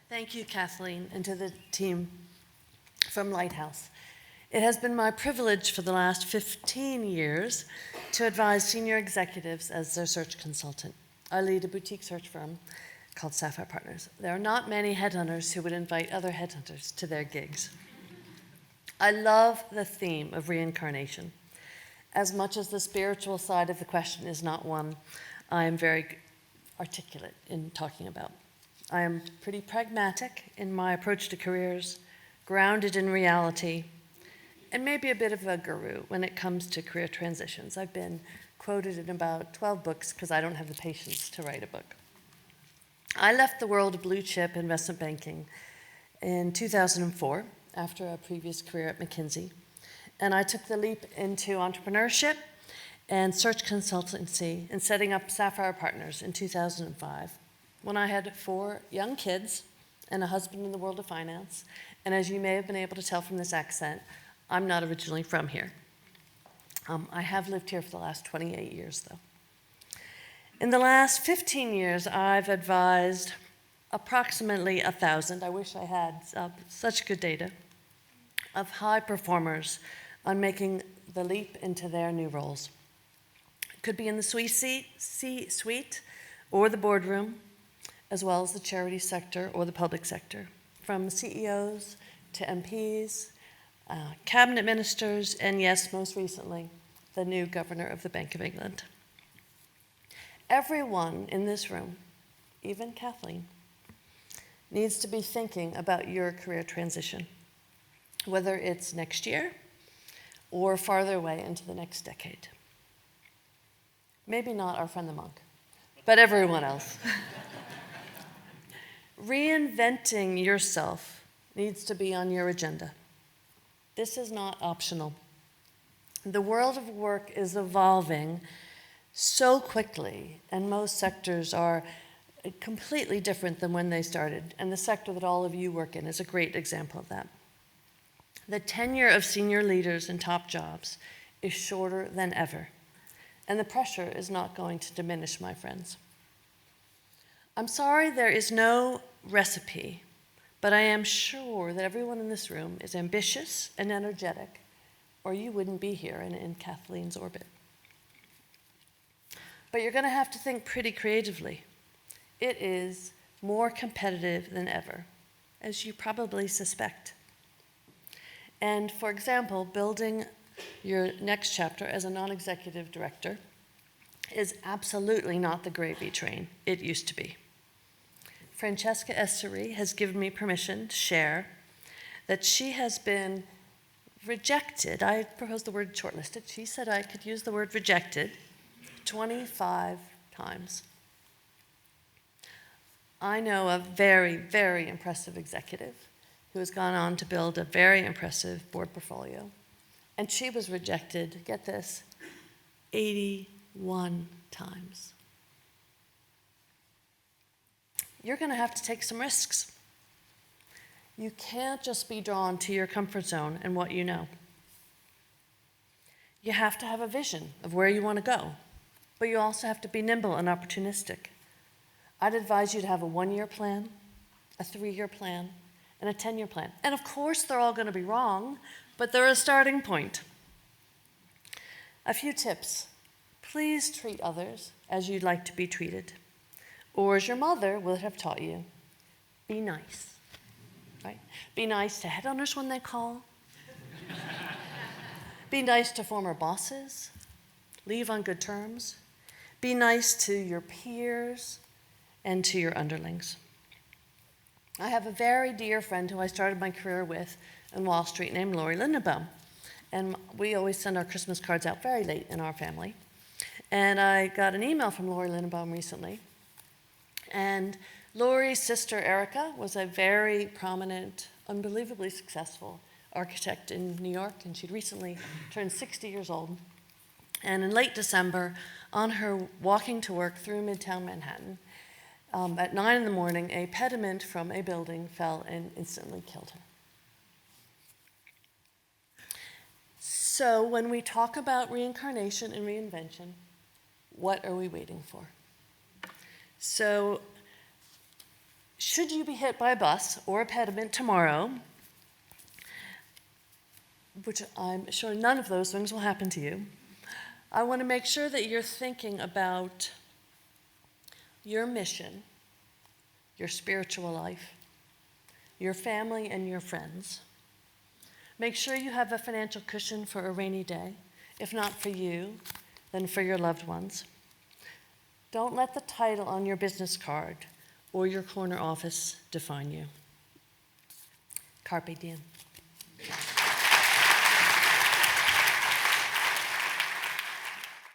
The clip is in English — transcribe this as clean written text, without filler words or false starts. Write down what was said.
Thank you, Kathleen, and to the team from Lighthouse. It has been my privilege for the last 15 years to advise senior executives as their search consultant. I lead a boutique search firm called Sapphire Partners. There are not many headhunters who would invite other headhunters to their gigs. I love the theme of reincarnation. As much as the spiritual side of the question is not one I am very articulate in talking about. I am pretty pragmatic in my approach to careers, grounded in reality, and maybe a bit of a guru when it comes to career transitions. I've been quoted in about 12 books because I don't have the patience to write a book. I left the world of blue chip investment banking in 2004 after a previous career at McKinsey, and I took the leap into entrepreneurship and search consultancy and setting up Sapphire Partners in 2005 when I had 4 young kids and a husband in the world of finance. And as you may have been able to tell from this accent, I'm not originally from here. I have lived here for the last 28 years, though. In the last 15 years, I've advised approximately 1,000, I wish I had such good data, of high performers on making the leap into their new roles. It could be in the C-suite or the boardroom, as well as the charity sector or the public sector, from CEOs to MPs, cabinet ministers, and yes, most recently, the new governor of the Bank of England. Everyone in this room, even Kathleen, needs to be thinking about your career transition, whether it's next year or farther away into the next decade. Maybe not our friend the monk, but everyone else. Reinventing yourself needs to be on your agenda. This is not optional. The world of work is evolving so quickly, and most sectors are completely different than when they started, and the sector that all of you work in is a great example of that. The tenure of senior leaders in top jobs is shorter than ever, and the pressure is not going to diminish, my friends. I'm sorry there is no recipe, but I am sure that everyone in this room is ambitious and energetic, or you wouldn't be here in Kathleen's orbit. But you're going to have to think pretty creatively. It is more competitive than ever, as you probably suspect. And for example, building your next chapter as a non-executive director is absolutely not the gravy train it used to be. Francesca Esseri has given me permission to share that she has been rejected. I proposed the word shortlisted. She said I could use the word rejected 25 times. I know a very, very impressive executive who has gone on to build a very impressive board portfolio. And she was rejected, get this, 81 times. You're going to have to take some risks. You can't just be drawn to your comfort zone and what you know. You have to have a vision of where you want to go, but you also have to be nimble and opportunistic. I'd advise you to have a 1-year plan, a 3-year plan, and a 10-year plan. And of course, they're all going to be wrong, but they're a starting point. A few tips. Please treat others as you'd like to be treated. Or as your mother would have taught you, be nice. Right? Be nice to headhunters when they call. Be nice to former bosses. Leave on good terms. Be nice to your peers and to your underlings. I have a very dear friend who I started my career with on Wall Street named Lori Lindenbaum. And we always send our Christmas cards out very late in our family. And I got an email from Lori Lindenbaum recently. And Lori's sister, Erica, was a very prominent, unbelievably successful architect in New York, and she'd recently turned 60 years old. And in late December, on her walking to work through Midtown Manhattan, at 9 in the morning, a pediment from a building fell and instantly killed her. So when we talk about reincarnation and reinvention, what are we waiting for? So should you be hit by a bus or a pediment tomorrow, which I'm sure none of those things will happen to you, I want to make sure that you're thinking about your mission, your spiritual life, your family and your friends. Make sure you have a financial cushion for a rainy day. If not for you, then for your loved ones. Don't let the title on your business card or your corner office define you. Carpe diem.